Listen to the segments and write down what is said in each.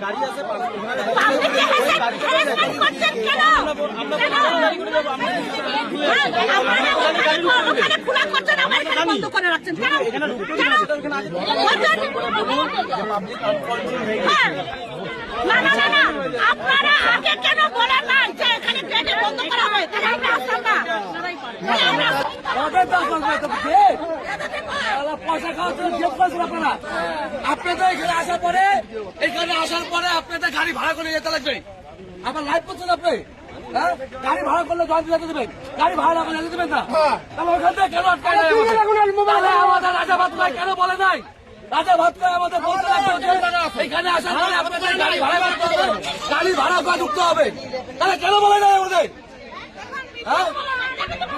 গাড়ি আছে আপনারা আগে কেন বলেন না যে এখানে গেট বন্ধ করা হবে? আমরা আসতাম না। পয়সা খাওয়ার জন্য জেদ করেছেন আপনারা। আপনাদের এখানে আসার পরে আপনাদের গাড়ি ভাড়া করে যেতে লাগবে। আমার লাইভ করছেন আপনি, হ্যাঁ? গাড়ি ভাড়া করলে জয়ন্তী যেতে দেবেন, গাড়ি ভাড়া না করলে যেতে দেবেন না। তাহলে ওখান থেকে কেন আটকায় নাই? আমাদের রাজা ভাতনায় কেন বলে নাই? রাজা ভাতনায় আমাদের বলতে লাগবে এখানে আসার পরে আপনাদের গাড়ি ভাড়া করতে হবে, গাড়ি ভাড়া করে ঢুকতে হবে। তাহলে কেন বলে নাই আমাদের? হ্যাঁ,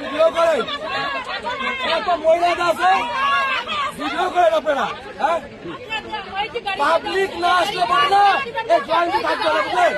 ভিডিও করেন, এত মহিলাটা আছে, ভিডিও করেন আপনারা। হ্যাঁ, পাবলিক না আসলে পারে না, এই জয়ন্তী থাকতে হবে বুঝলেন?